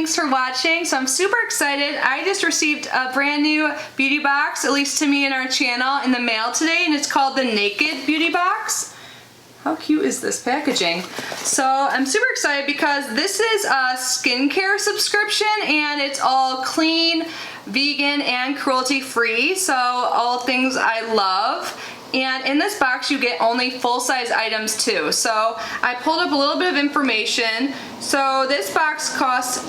thanks for watching. So I'm super excited. I just received a brand new beauty box, at least to me in our channel, in the mail today, and it's called the Naked Beauty Box. How cute is this packaging? So I'm super excited because this is a skincare subscription and it's all clean, vegan, and cruelty-free. So all things I love. And in this box you get only full-size items too. So I pulled up a little bit of information. So this box costs,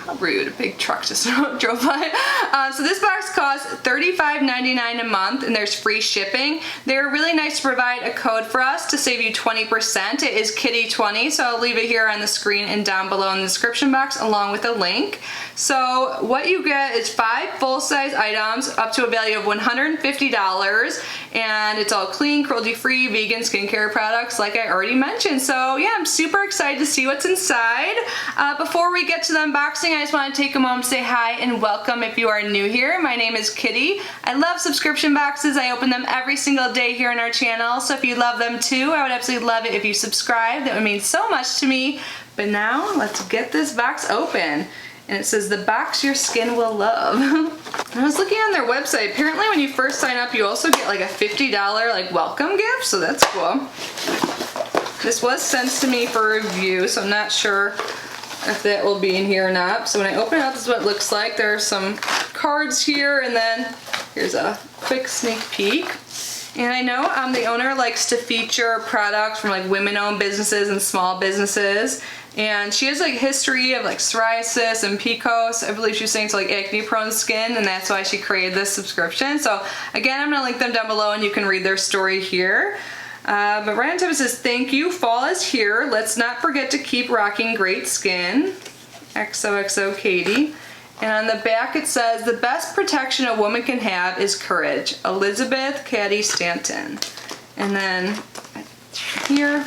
how rude, a big truck just drove by. So this box costs $35.99 a month and there's free shipping. They're really nice to provide a code for us to save you 20%. It is Kitty20, so I'll leave it here on the screen and down below in the description box along with a link. So what you get is 5 full-size items up to a value of $150, and it's all clean, cruelty-free, vegan skincare products like I already mentioned. So yeah, I'm super excited to see what's inside. Before we get to the unboxing, I just want to take a moment to say hi and welcome if you are new here. My name is Kitty. I love subscription boxes. I open them every single day here on our channel, so if you love them too, I would absolutely love it if you subscribe. That would mean so much to me. But now, let's get this box open. And it says, the box your skin will love. I was looking on their website. Apparently when you first sign up, you also get like a $50 like welcome gift, so that's cool. This was sent to me for review, so I'm not sure if that will be in here or not. So when I open it up, this is what it looks like. There are some cards here, and then here's a quick sneak peek. And I know the owner likes to feature products from like women-owned businesses and small businesses. And she has like history of like psoriasis and PCOS. I believe she was saying to like acne-prone skin, and that's why she created this subscription. So again, I'm gonna link them down below and you can read their story here. But right on top it says, thank you, fall is here. Let's not forget to keep rocking great skin. XOXO Katie. And on the back it says, the best protection a woman can have is courage. Elizabeth Cady Stanton. And then here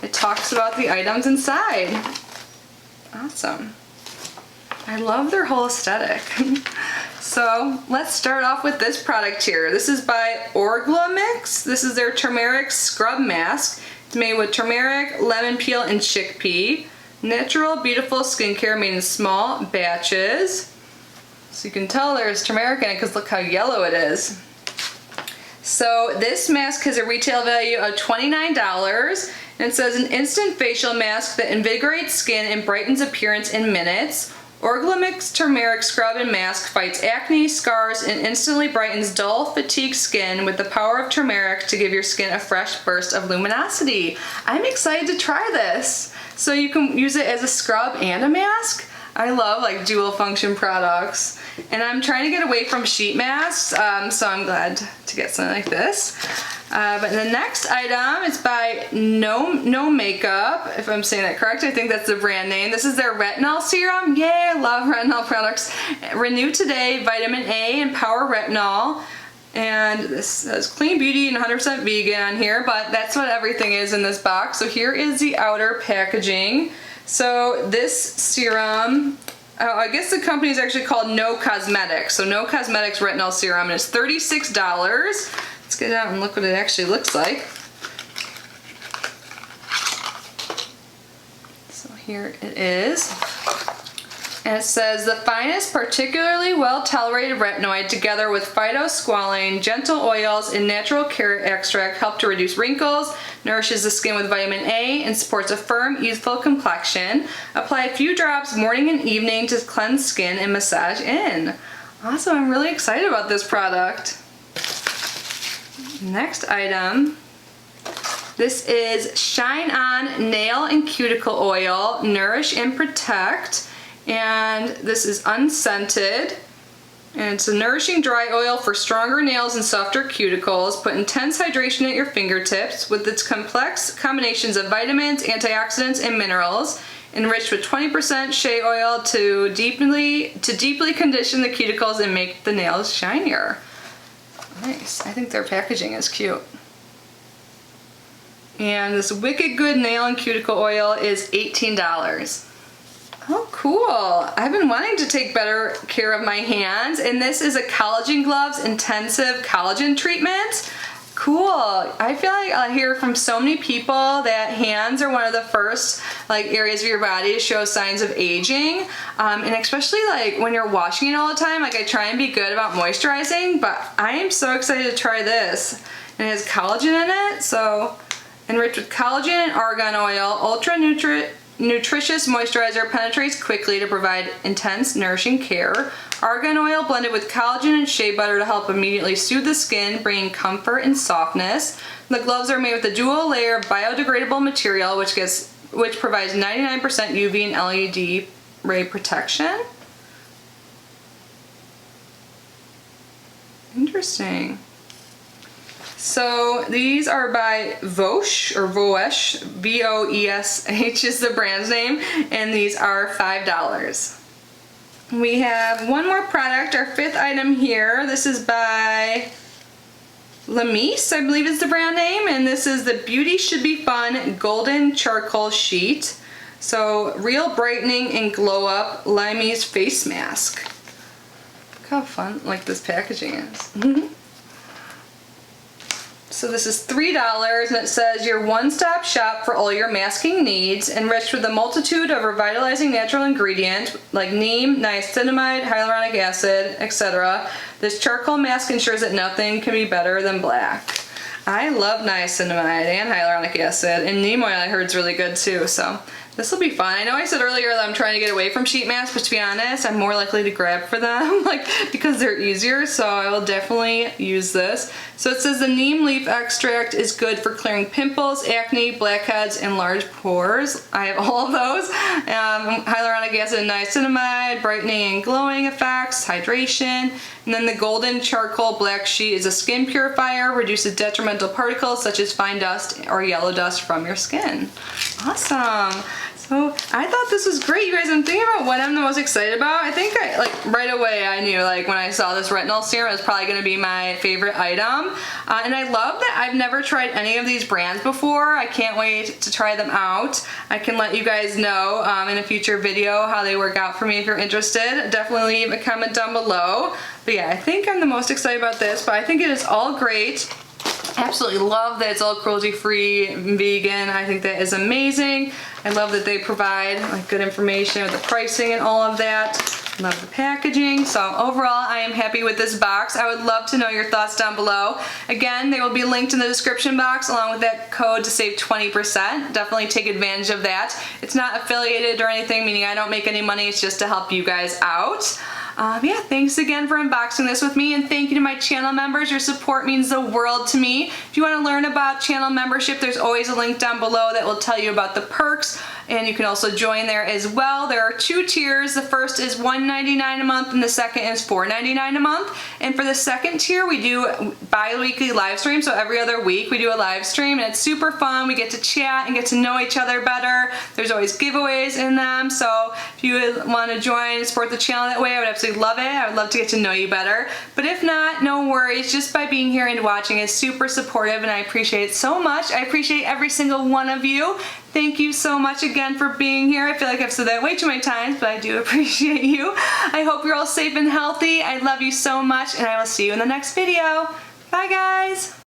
it talks about the items inside. Awesome. I love their whole aesthetic. So let's start off with this product here. This is by Orglamix. This is their turmeric scrub mask. It's made with turmeric, lemon peel, and chickpea. Natural, beautiful skincare made in small batches. So you can tell there's turmeric in it because look how yellow it is. So this mask has a retail value of $29. And it says, an instant facial mask that invigorates skin and brightens appearance in minutes. Orglamix turmeric scrub and mask fights acne, scars, and instantly brightens dull, fatigued skin with the power of turmeric to give your skin a fresh burst of luminosity. I'm excited to try this. So you can use it as a scrub and a mask. I love like dual function products. And I'm trying to get away from sheet masks, so I'm glad to get something like this. But the next item is by No Makeup, if I'm saying that correct. I think that's the brand name. This is their retinol serum. Yay, I love retinol products. Renew Today, Vitamin A, and Power Retinol. And this says clean beauty and 100% vegan on here, but that's what everything is in this box. So here is the outer packaging. So this serum, I guess the company is actually called No Cosmetics. So No Cosmetics Retinol Serum, and it's $36. Let's get it out and look what it actually looks like. So here it is. And it says, the finest, particularly well-tolerated retinoid together with phytosqualane, gentle oils, and natural carrot extract help to reduce wrinkles, nourishes the skin with vitamin A, and supports a firm, youthful complexion. Apply a few drops morning and evening to cleanse skin and massage in. Awesome, I'm really excited about this product. Next item. This is Shine On Nail and Cuticle Oil, Nourish and Protect. And this is unscented, and it's a nourishing dry oil for stronger nails and softer cuticles. Put intense hydration at your fingertips with its complex combinations of vitamins, antioxidants, and minerals, enriched with 20% shea oil to deeply condition the cuticles and make the nails shinier. Nice. I think their packaging is cute. And this Wicked Good Nail and Cuticle Oil is $18. Oh, cool. I've been wanting to take better care of my hands, and this is a Collagen Gloves Intensive Collagen Treatment. Cool. I feel like I hear from so many people that hands are one of the first like areas of your body to show signs of aging, and especially like when you're washing it all the time. Like I try and be good about moisturizing, but I am so excited to try this. And it has collagen in it, so enriched with collagen and argan oil, ultra nutritious moisturizer, penetrates quickly to provide intense, nourishing care. Argan oil blended with collagen and shea butter to help immediately soothe the skin, bringing comfort and softness. The gloves are made with a dual layer biodegradable material, which provides 99% UV and LED ray protection. Interesting. So these are by Voesh, or Voesh, V-O-E-S-H is the brand's name, and these are $5. We have one more product, our 5th item here. This is by Lamise, I believe is the brand name, and this is the Beauty Should Be Fun Golden Charcoal Sheet. So real brightening and glow up Lamise face mask. Look how fun like this packaging is. So this is $3, and it says your one-stop shop for all your masking needs, enriched with a multitude of revitalizing natural ingredients like neem, niacinamide, hyaluronic acid, etc. This charcoal mask ensures that nothing can be better than black. I love niacinamide and hyaluronic acid, and neem oil I heard is really good too, so this will be fun. I know I said earlier that I'm trying to get away from sheet masks, but to be honest, I'm more likely to grab for them because they're easier, so I will definitely use this. So it says the neem leaf extract is good for clearing pimples, acne, blackheads, and large pores. I have all of those. Hyaluronic acid and niacinamide, brightening and glowing effects, hydration. And then the golden charcoal black sheet is a skin purifier, reduces detrimental particles such as fine dust or yellow dust from your skin. Awesome. So I thought this was great, you guys. I'm thinking about what I'm the most excited about. I think right away I knew when I saw this retinol serum it was probably going to be my favorite item. And I love that I've never tried any of these brands before. I can't wait to try them out. I can let you guys know in a future video how they work out for me if you're interested. Definitely leave a comment down below. But yeah, I think I'm the most excited about this, but I think it is all great. Absolutely love that it's all cruelty-free, vegan. I think that is amazing. I love that they provide good information with the pricing and all of that. Love the packaging. So overall, I am happy with this box. I would love to know your thoughts down below. Again, they will be linked in the description box along with that code to save 20%. Definitely take advantage of that. It's not affiliated or anything, meaning I don't make any money. It's just to help you guys out. Yeah, thanks again for unboxing this with me, and thank you to my channel members. Your support means the world to me. If you want to learn about channel membership, there's always a link down below that will tell you about the perks, and you can also join there as well. There are 2 tiers. The first is $1.99 a month, and the second is $4.99 a month. And for the second tier, we do bi-weekly live streams, so every other week we do a live stream, and it's super fun. We get to chat and get to know each other better. There's always giveaways in them, so if you want to join and support the channel that way, I would absolutely love it. I would love to get to know you better. But if not, no worries. Just by being here and watching is super supportive, and I appreciate it so much. I appreciate every single one of you. Thank you so much again for being here. I feel like I've said that way too many times, but I do appreciate you. I hope you're all safe and healthy. I love you so much, and I will see you in the next video. Bye, guys.